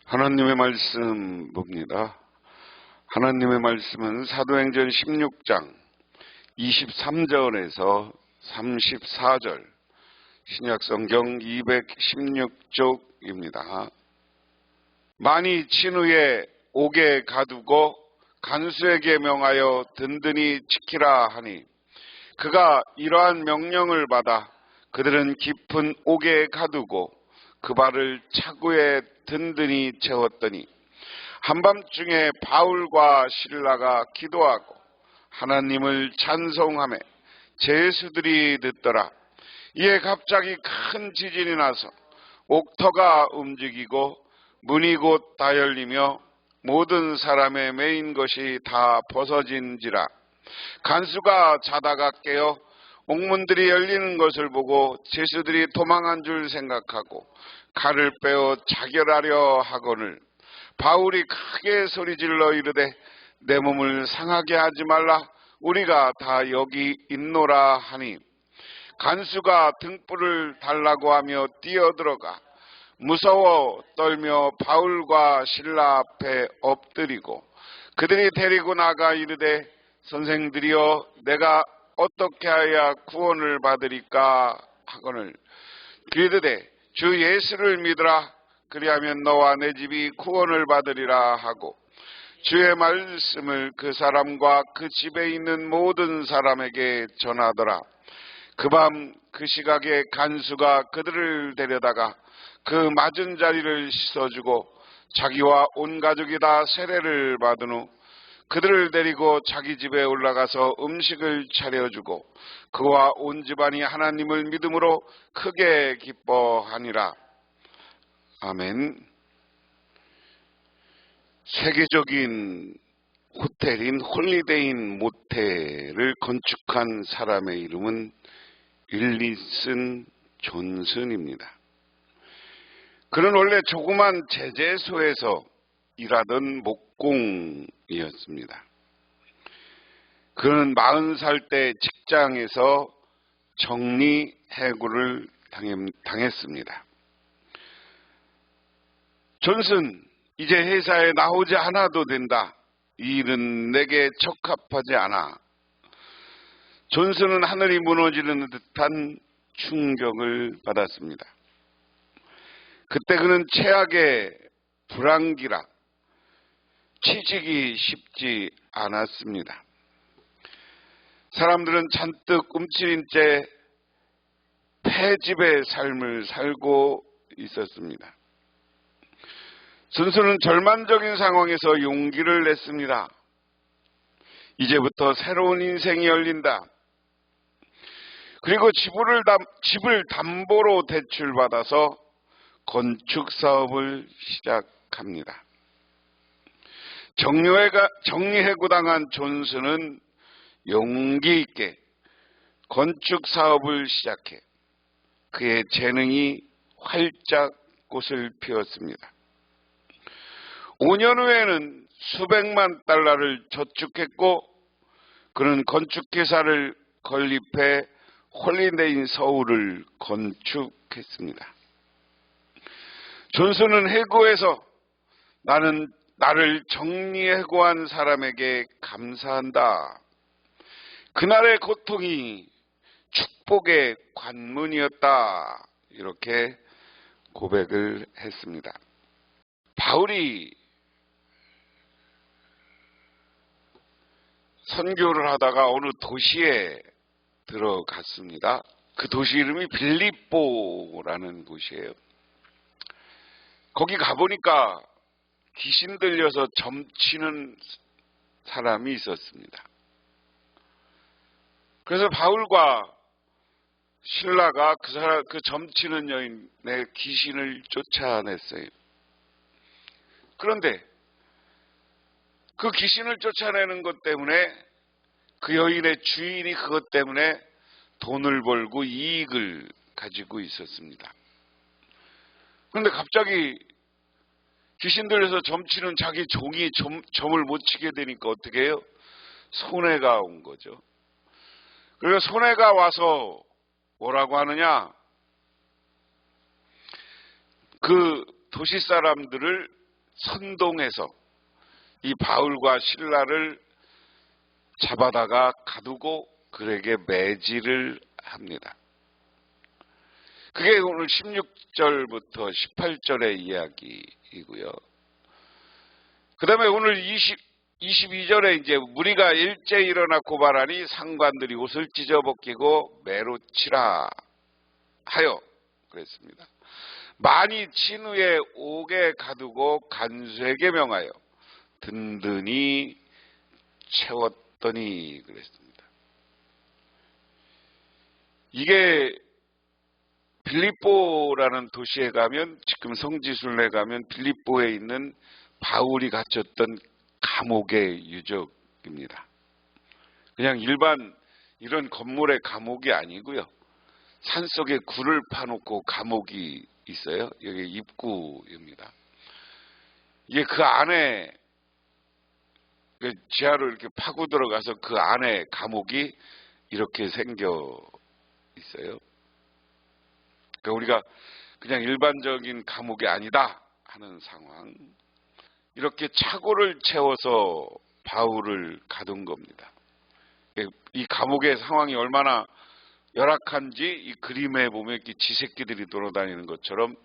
하나님의 말씀 봅니다. 하나님의 말씀은 사도행전 16장 23절에서 34절, 신약성경 216쪽입니다. 많이 친 후에 옥에 가두고 간수에게 명하여 든든히 지키라 하니, 그가 이러한 명령을 받아 그들은 깊은 옥에 가두고 그 발을 차구에 든든히 채웠더니, 한밤중에 바울과 실라가 기도하고 하나님을 찬송하며 제수들이 듣더라. 이에 갑자기 큰 지진이 나서 옥터가 움직이고 문이 곧 다 열리며 모든 사람의 매인 것이 다 벗어진지라. 간수가 자다가 깨어 옥문들이 열리는 것을 보고 제수들이 도망한 줄 생각하고 칼을 빼어 자결하려 하거늘, 바울이 크게 소리질러 이르되 내 몸을 상하게 하지 말라, 우리가 다 여기 있노라 하니, 간수가 등불을 달라고 하며 뛰어들어가 무서워 떨며 바울과 실라 앞에 엎드리고 그들이 데리고 나가 이르되, 선생들이여, 내가 어떻게 하여 구원을 받으리까 하거늘, 이르되 주 예수를 믿으라. 그리하면 너와 내 집이 구원을 받으리라 하고, 주의 말씀을 그 사람과 그 집에 있는 모든 사람에게 전하더라. 그 밤 그 시각에 간수가 그들을 데려다가 그 맞은 자리를 씻어주고 자기와 온 가족이 다 세례를 받은 후 그들을 데리고 자기 집에 올라가서 음식을 차려주고 그와 온 집안이 하나님을 믿음으로 크게 기뻐하니라. 아멘. 세계적인 호텔인 홀리데이인 모텔을 건축한 사람의 이름은 윌리슨 존슨입니다. 그는 원래 조그만 제재소에서 일하던 목공이었습니다. 그는 40살 때 직장에서 정리해고를 당했습니다. 존슨, 이제 회사에 나오지 않아도 된다. 이 일은 내게 적합하지 않아. 존슨은 하늘이 무너지는 듯한 충격을 받았습니다. 그때 그는 최악의 불황기라 취직이 쉽지 않았습니다. 사람들은 잔뜩 움츠린 채 폐집의 삶을 살고 있었습니다. 존슨은 절망적인 상황에서 용기를 냈습니다. 이제부터 새로운 인생이 열린다. 그리고 집을 담보로 대출받아서 건축 사업을 시작합니다. 정리해고당한 존슨은 용기 있게 건축 사업을 시작해 그의 재능이 활짝 꽃을 피웠습니다. 5년 후에는 수백만 달러를 저축했고 그는 건축회사를 건립해 홀리데이 서울을 건축했습니다. 존슨은 해고해서 나를 정리해고한 사람에게 감사한다. 그날의 고통이 축복의 관문이었다. 이렇게 고백을 했습니다. 바울이 선교를 하다가 어느 도시에 들어갔습니다. 그 도시 이름이 빌립보라는 곳이에요. 거기 가보니까 귀신 들려서 점치는 사람이 있었습니다. 그래서 바울과 실라가 그 점치는 여인의 귀신을 쫓아냈어요. 그런데 그 귀신을 쫓아내는 것 때문에 그 여인의 주인이 그것 때문에 돈을 벌고 이익을 가지고 있었습니다. 그런데 갑자기 귀신 들려서 점치는 자기 종이 점을 못 치게 되니까 어떻게 해요? 손해가 온 거죠. 그리고 손해가 와서 뭐라고 하느냐? 그 도시 사람들을 선동해서 이 바울과 실라를 잡아다가 가두고 그에게 매질을 합니다. 그게 오늘 16절부터 18절의 이야기이고요. 그 다음에 오늘 22절에 이제 무리가 일제히 일어나 고발하니 상관들이 옷을 찢어 벗기고 매로 치라 하여 그랬습니다. 많이 친 후에 옥에 가두고 간수에게 명하여 든든히 채웠더니 그랬습니다. 이게 빌립보라는 도시에 가면, 지금 성지순례 가면 빌립보에 있는 바울이 갇혔던 감옥의 유적입니다. 그냥 일반 이런 건물의 감옥이 아니고요. 산속에 굴을 파놓고 감옥이 있어요. 여기 입구입니다. 이게 그 안에 지하로 이렇게 파고 들어가서 그 안에 감옥이 이렇게 생겨 있어요. 그러니까 우리가 그냥 일반적인 감옥이 아니다 하는 상황. 이렇게 차고를 채워서 바울을 가둔 겁니다. 이 감옥의 상황이 얼마나 열악한지 이 그림에 보면 이렇게 쥐새끼들이 돌아다니는 것처럼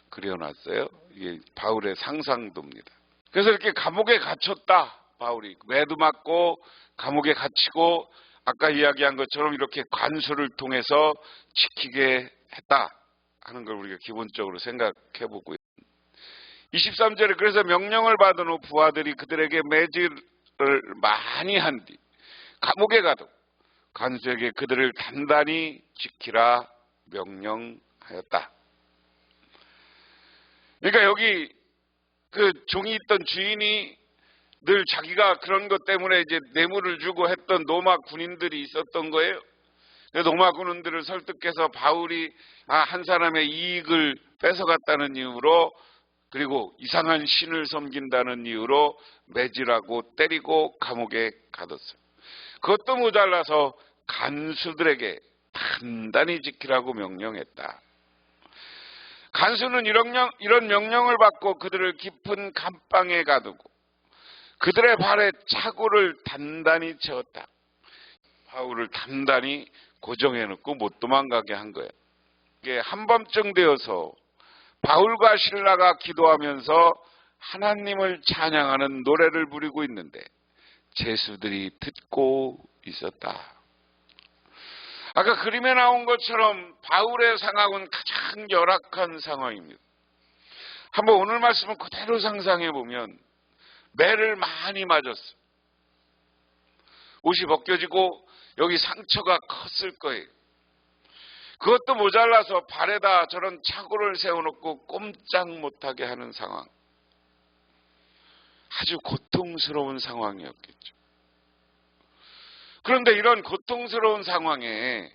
그려놨어요. 이게 바울의 상상도입니다. 그래서 이렇게 감옥에 갇혔다. 바울이 매도 맞고 감옥에 갇히고 아까 이야기한 것처럼 이렇게 관수를 통해서 지키게 했다 하는 걸 우리가 기본적으로 생각해 보고요. 23절에 그래서 명령을 받은 후 부하들이 그들에게 매질을 많이 한 뒤 감옥에 가도 간수에게 그들을 단단히 지키라 명령하였다. 그러니까 여기 그 종이 있던 주인이 늘 자기가 그런 것 때문에 이제 뇌물을 주고 했던 로마 군인들이 있었던 거예요. 로마 군인들을 설득해서 바울이 한 사람의 이익을 뺏어갔다는 이유로, 그리고 이상한 신을 섬긴다는 이유로 매질하고 때리고 감옥에 가뒀어요. 그것도 모자라서 간수들에게 단단히 지키라고 명령했다. 간수는 이런 명령을 받고 그들을 깊은 감방에 가두고 그들의 발에 차고를 단단히 채웠다. 바울을 단단히 고정해놓고 못 도망가게 한 거예요. 이게 한밤쯤 되어서 바울과 실라가 기도하면서 하나님을 찬양하는 노래를 부르고 있는데 제수들이 듣고 있었다. 아까 그림에 나온 것처럼 바울의 상황은 가장 열악한 상황입니다. 한번 오늘 말씀을 그대로 상상해 보면 매를 많이 맞았어요. 옷이 벗겨지고 여기 상처가 컸을 거예요. 그것도 모자라서 발에다 저런 차고를 세워놓고 꼼짝 못하게 하는 상황. 아주 고통스러운 상황이었겠죠. 그런데 이런 고통스러운 상황에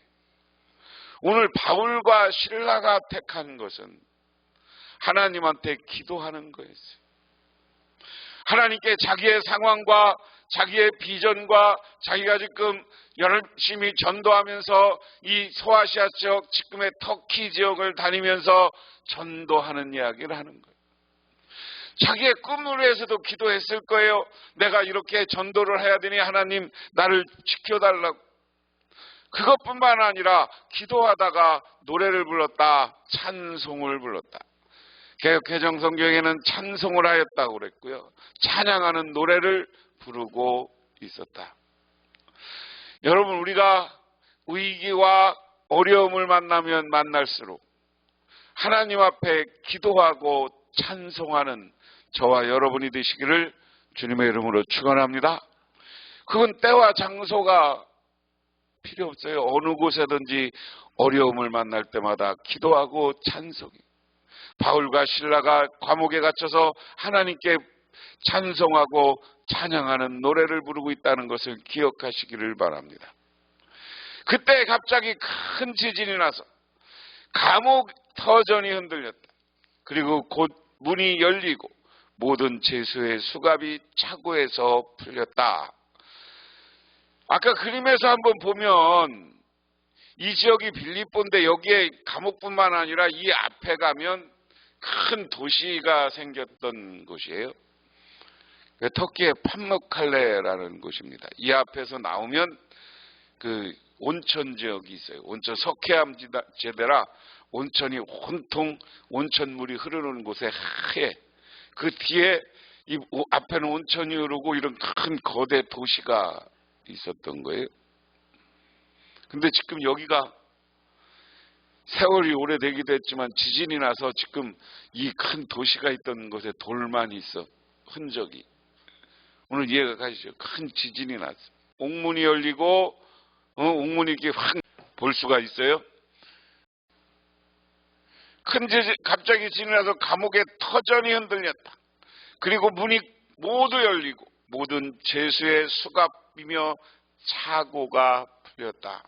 오늘 바울과 실라가 택한 것은 하나님한테 기도하는 거였어요. 하나님께 자기의 상황과 자기의 비전과 자기가 지금 열심히 전도하면서 이 소아시아 지역, 지금의 터키 지역을 다니면서 전도하는 이야기를 하는 거예요. 자기의 꿈을 위해서도 기도했을 거예요. 내가 이렇게 전도를 해야 되니 하나님 나를 지켜달라고. 그것뿐만 아니라 기도하다가 노래를 불렀다. 찬송을 불렀다. 개혁개정 성경에는 찬송을 하였다고 그랬고요. 찬양하는 노래를 부르고 있었다. 여러분, 우리가 위기와 어려움을 만나면 만날수록 하나님 앞에 기도하고 찬송하는 저와 여러분이 되시기를 주님의 이름으로 축원합니다. 그건 때와 장소가 필요 없어요. 어느 곳에든지 어려움을 만날 때마다 기도하고 찬송해. 바울과 실라가 감옥에 갇혀서 하나님께 찬송하고 찬양하는 노래를 부르고 있다는 것을 기억하시기를 바랍니다. 그때 갑자기 큰 지진이 나서 감옥 터전이 흔들렸다. 그리고 곧 문이 열리고 모든 죄수의 수갑이 차고에서 풀렸다. 아까 그림에서 한번 보면 이 지역이 빌립보인데 여기에 감옥뿐만 아니라 이 앞에 가면 큰 도시가 생겼던 곳이에요. 터키의 파무칼레라는 곳입니다. 이 앞에서 나오면 그 온천 지역이 있어요. 온천 석회암 지대라 온천이 온통 온천물이 흐르는 곳에 하얘. 그 뒤에 이 앞에는 온천이 흐르고 이런 큰 거대 도시가 있었던 거예요. 근데 지금 여기가 세월이 오래되기도 했지만 지진이 나서 지금 이 큰 도시가 있던 곳에 돌만 있어. 흔적이. 오늘 이해가 가시죠? 큰 지진이 났어. 옥문이 열리고 옥문이 이렇게 확 볼 수가 있어요. 큰 지진, 갑자기 지진이 나서 감옥의 터전이 흔들렸다. 그리고 문이 모두 열리고 모든 죄수의 수갑이며 차고가 풀렸다.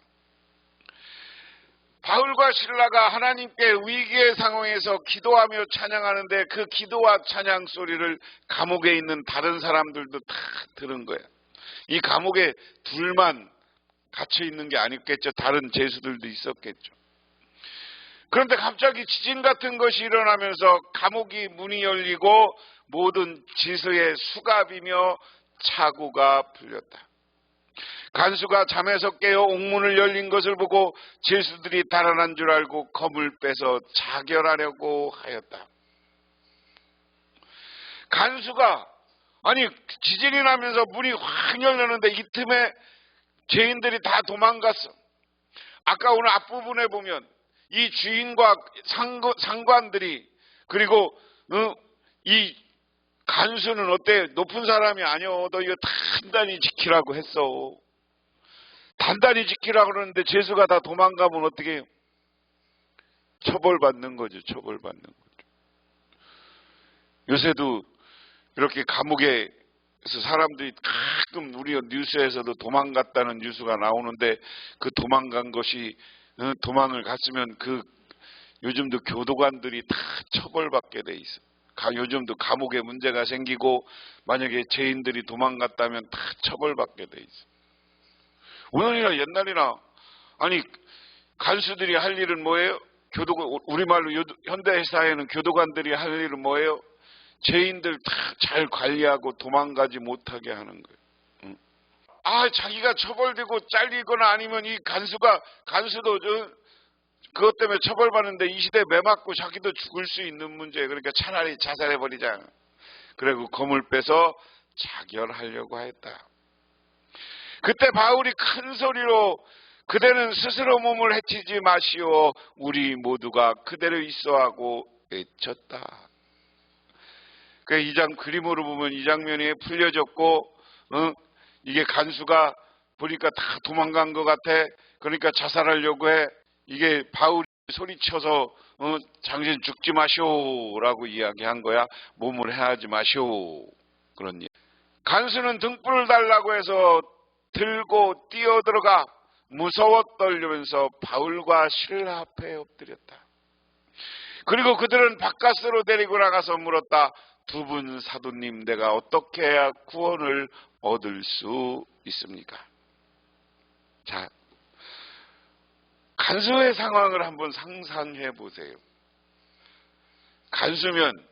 바울과 실라가 하나님께 위기의 상황에서 기도하며 찬양하는데 그 기도와 찬양 소리를 감옥에 있는 다른 사람들도 다 들은 거야. 이 감옥에 둘만 갇혀 있는 게 아니겠죠. 다른 죄수들도 있었겠죠. 그런데 갑자기 지진 같은 것이 일어나면서 감옥이 문이 열리고 모든 죄수의 수갑이며 차고가 풀렸다. 간수가 잠에서 깨어 옥문을 열린 것을 보고 죄수들이 달아난 줄 알고 검을 빼서 자결하려고 하였다. 간수가 아니 지진이 나면서 문이 확 열렸는데 이 틈에 죄인들이 다 도망갔어. 아까 오늘 앞부분에 보면 이 주인과 상관들이 그리고 이 간수는 어때? 높은 사람이 아니여. 너 이거 단단히 지키라고 했어. 단단히 지키라고 그러는데 죄수가 다 도망가면 어떻게 해요? 처벌받는 거죠. 처벌받는 거죠. 요새도 이렇게 감옥에서 사람들이 가끔 우리 뉴스에서도 도망갔다는 뉴스가 나오는데 그 도망간 것이 도망을 갔으면 그 요즘도 교도관들이 다 처벌받게 돼 있어. 요즘도 감옥에 문제가 생기고 만약에 죄인들이 도망갔다면 다 처벌받게 돼 있어. 오늘이나 옛날이나 아니 간수들이 할 일은 뭐예요? 우리말로 현대사회는 교도관들이 할 일은 뭐예요? 죄인들 다 잘 관리하고 도망가지 못하게 하는 거예요. 자기가 처벌되고 잘리거나 아니면 이 간수도 그것 때문에 처벌받는데 이 시대에 매 맞고 자기도 죽을 수 있는 문제예요. 그러니까 차라리 자살해버리자. 그리고 검을 빼서 자결하려고 했다. 그때 바울이 큰 소리로 그대는 스스로 몸을 해치지 마시오. 우리 모두가 그대로 있어하고 외쳤다. 이 그림으로 보면 이 장면이 풀려졌고 이게 간수가 보니까 다 도망간 것 같아. 그러니까 자살하려고 해. 이게 바울이 소리쳐서 당신 죽지 마시오라고 이야기한 거야. 몸을 해하지 마시오. 그런 얘기. 간수는 등불을 달라고 해서 들고 뛰어들어가 무서워 떨리면서 바울과 실라 앞에 엎드렸다. 그리고 그들은 바깥으로 데리고 나가서 물었다. 두 분 사도님, 내가 어떻게 해야 구원을 얻을 수 있습니까? 자, 간수의 상황을 한번 상상해 보세요. 간수면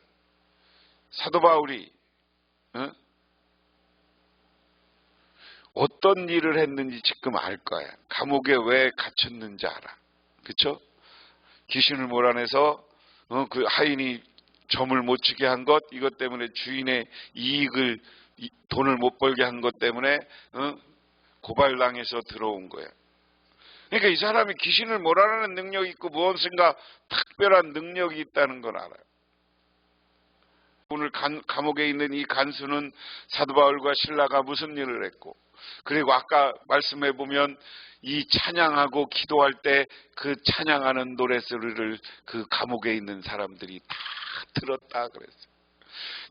사도 바울이 어떤 일을 했는지 지금 알 거야. 감옥에 왜 갇혔는지 알아. 그렇죠? 귀신을 몰아내서 그 하인이 점을 못 치게 한 것, 이것 때문에 주인의 이익을 돈을 못 벌게 한 것 때문에 고발당해서 들어온 거야. 그러니까 이 사람이 귀신을 몰아내는 능력이 있고 무엇인가 특별한 능력이 있다는 걸 알아요. 오늘 감옥에 있는 이 간수는 사도 바울과 실라가 무슨 일을 했고, 그리고 아까 말씀해 보면 이 찬양하고 기도할 때 그 찬양하는 노래소리를 그 감옥에 있는 사람들이 다 들었다 그랬어요.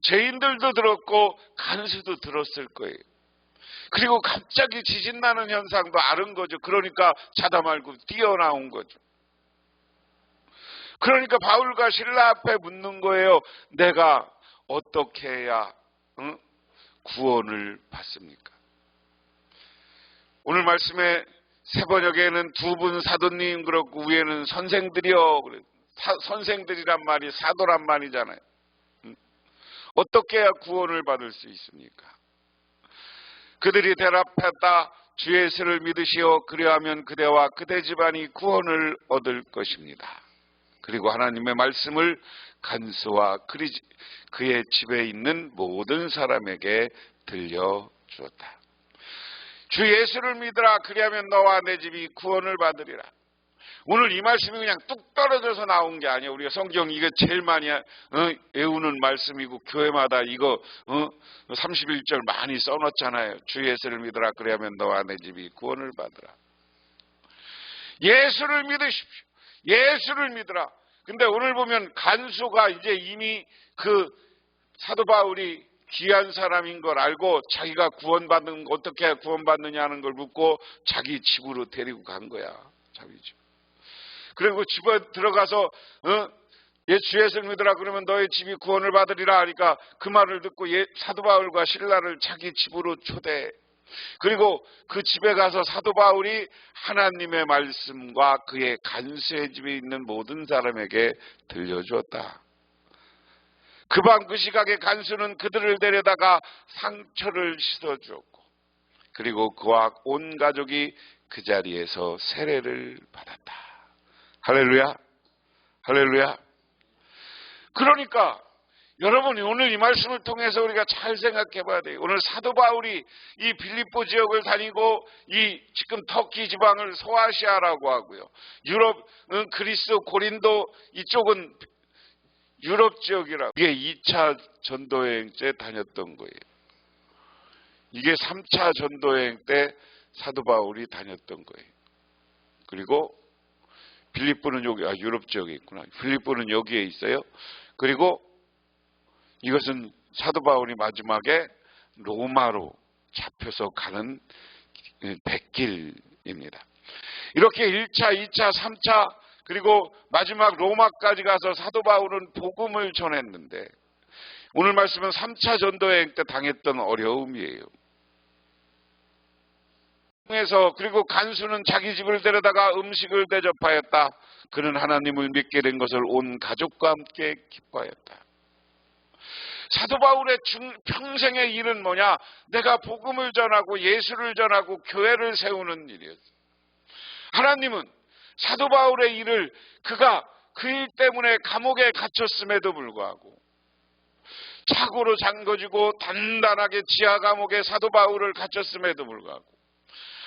죄인들도 들었고 간수도 들었을 거예요. 그리고 갑자기 지진 나는 현상도 알은 거죠. 그러니까 자다 말고 뛰어나온 거죠. 그러니까 바울과 실라 앞에 묻는 거예요. 내가 어떻게 해야 구원을 받습니까? 오늘 말씀에 세 번역에는 두 분 사도님 그렇고 위에는 선생들이요. 선생들이란 말이 사도란 말이잖아요. 어떻게 해야 구원을 받을 수 있습니까? 그들이 대답했다. 주 예수를 믿으시오. 그리하면 그대와 그대 집안이 구원을 얻을 것입니다. 그리고 하나님의 말씀을 간수와 그의 집에 있는 모든 사람에게 들려주었다. 주 예수를 믿으라. 그리하면 너와 내 집이 구원을 받으리라. 오늘 이 말씀이 그냥 뚝 떨어져서 나온 게 아니에요. 우리가 성경 이거 제일 많이 외우는 말씀이고 교회마다 이거 31절 많이 써놓잖아요. 주 예수를 믿으라. 그리하면 너와 내 집이 구원을 받으라. 예수를 믿으십시오. 예수를 믿으라. 근데 오늘 보면 간수가 이제 이미 그 사도 바울이 귀한 사람인 걸 알고 자기가 구원받는 어떻게 구원받느냐는 걸 묻고 자기 집으로 데리고 간 거야. 자기 집. 그리고 집에 들어가서 주 예수를 믿으라 그러면 너의 집이 구원을 받으리라 하니까 그 말을 듣고 사도 바울과 신라를 자기 집으로 초대해. 그리고 그 집에 가서 사도 바울이 하나님의 말씀과 그의 간수의 집에 있는 모든 사람에게 들려주었다. 그 밤 그 시각에 간수는 그들을 데려다가 상처를 씻어주었고 그리고 그와 온 가족이 그 자리에서 세례를 받았다. 할렐루야, 할렐루야. 그러니까 여러분 오늘 이 말씀을 통해서 우리가 잘 생각해 봐야 돼요. 오늘 사도 바울이 이 빌립보 지역을 다니고 이 지금 터키 지방을 소아시아라고 하고요. 유럽, 그리스, 고린도 이쪽은 유럽 지역이라고. 이게 2차 전도여행 때 다녔던 거예요. 이게 3차 전도여행 때 사도 바울이 다녔던 거예요. 그리고 빌립보는 여기, 유럽 지역에 있구나. 빌립보는 여기에 있어요. 그리고 이것은 사도 바울이 마지막에 로마로 잡혀서 가는 백길입니다. 이렇게 1차, 2차, 3차 그리고 마지막 로마까지 가서 사도 바울은 복음을 전했는데 오늘 말씀은 3차 전도여행 때 당했던 어려움이에요. 그리고 간수는 자기 집을 데려다가 음식을 대접하였다. 그는 하나님을 믿게 된 것을 온 가족과 함께 기뻐하였다. 사도 바울의 평생의 일은 뭐냐? 내가 복음을 전하고 예수를 전하고 교회를 세우는 일이었어요. 하나님은 사도 바울의 일을 그가 그 일 때문에 감옥에 갇혔음에도 불구하고 착오로 잠궈지고 단단하게 지하 감옥에 사도 바울을 갇혔음에도 불구하고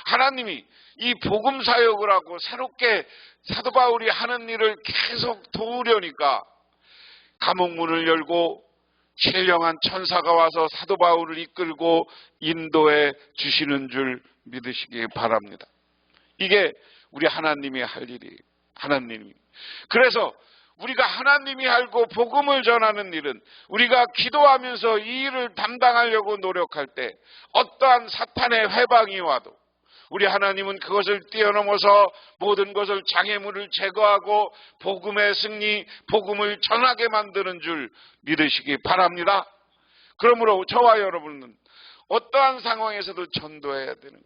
하나님이 이 복음 사역을 하고 새롭게 사도 바울이 하는 일을 계속 도우려니까 감옥 문을 열고 신령한 천사가 와서 사도 바울을 이끌고 인도해 주시는 줄 믿으시기 바랍니다. 이게 우리 하나님이 할 일이에요. 하나님이. 그래서 우리가 하나님이 알고 복음을 전하는 일은 우리가 기도하면서 이 일을 담당하려고 노력할 때 어떠한 사탄의 회방이 와도 우리 하나님은 그것을 뛰어넘어서 모든 것을 장애물을 제거하고 복음의 승리, 복음을 전하게 만드는 줄 믿으시기 바랍니다. 그러므로 저와 여러분은 어떠한 상황에서도 전도해야 되는 거예요.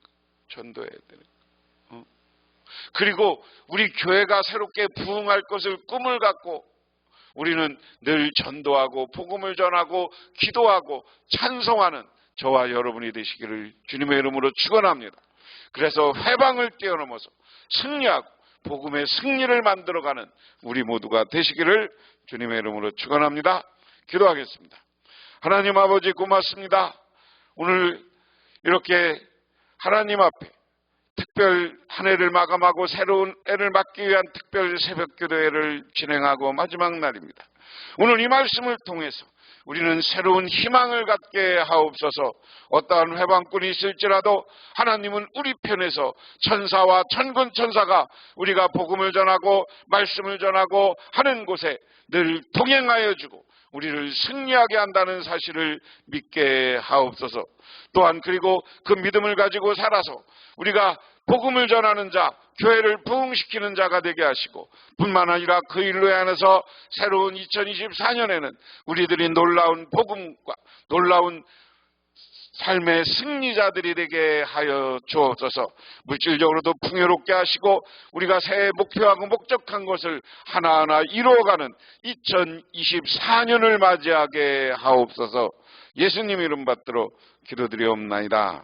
전도해야 되는 거예요. 그리고 우리 교회가 새롭게 부흥할 것을 꿈을 갖고 우리는 늘 전도하고 복음을 전하고 기도하고 찬송하는 저와 여러분이 되시기를 주님의 이름으로 축원합니다. 그래서 회방을 뛰어넘어서 승리하고 복음의 승리를 만들어가는 우리 모두가 되시기를 주님의 이름으로 축원합니다. 기도하겠습니다. 하나님 아버지 고맙습니다. 오늘 이렇게 하나님 앞에 특별 한 해를 마감하고 새로운 해를 맞기 위한 특별 새벽 기도회를 진행하고 마지막 날입니다. 오늘 이 말씀을 통해서 우리는 새로운 희망을 갖게 하옵소서. 어떠한 회방꾼이 있을지라도 하나님은 우리 편에서 천사와 천군 천사가 우리가 복음을 전하고 말씀을 전하고 하는 곳에 늘 동행하여 주고 우리를 승리하게 한다는 사실을 믿게 하옵소서. 또한 그리고 그 믿음을 가지고 살아서 우리가 복음을 전하는 자, 교회를 부흥시키는 자가 되게 하시고 뿐만 아니라 그 일로 안에서 새로운 2024년에는 우리들이 놀라운 복음과 놀라운 삶의 승리자들이 되게 하여 주옵소서. 물질적으로도 풍요롭게 하시고 우리가 새해 목표하고 목적한 것을 하나하나 이루어가는 2024년을 맞이하게 하옵소서. 예수님 이름 받들어 기도드리옵나이다.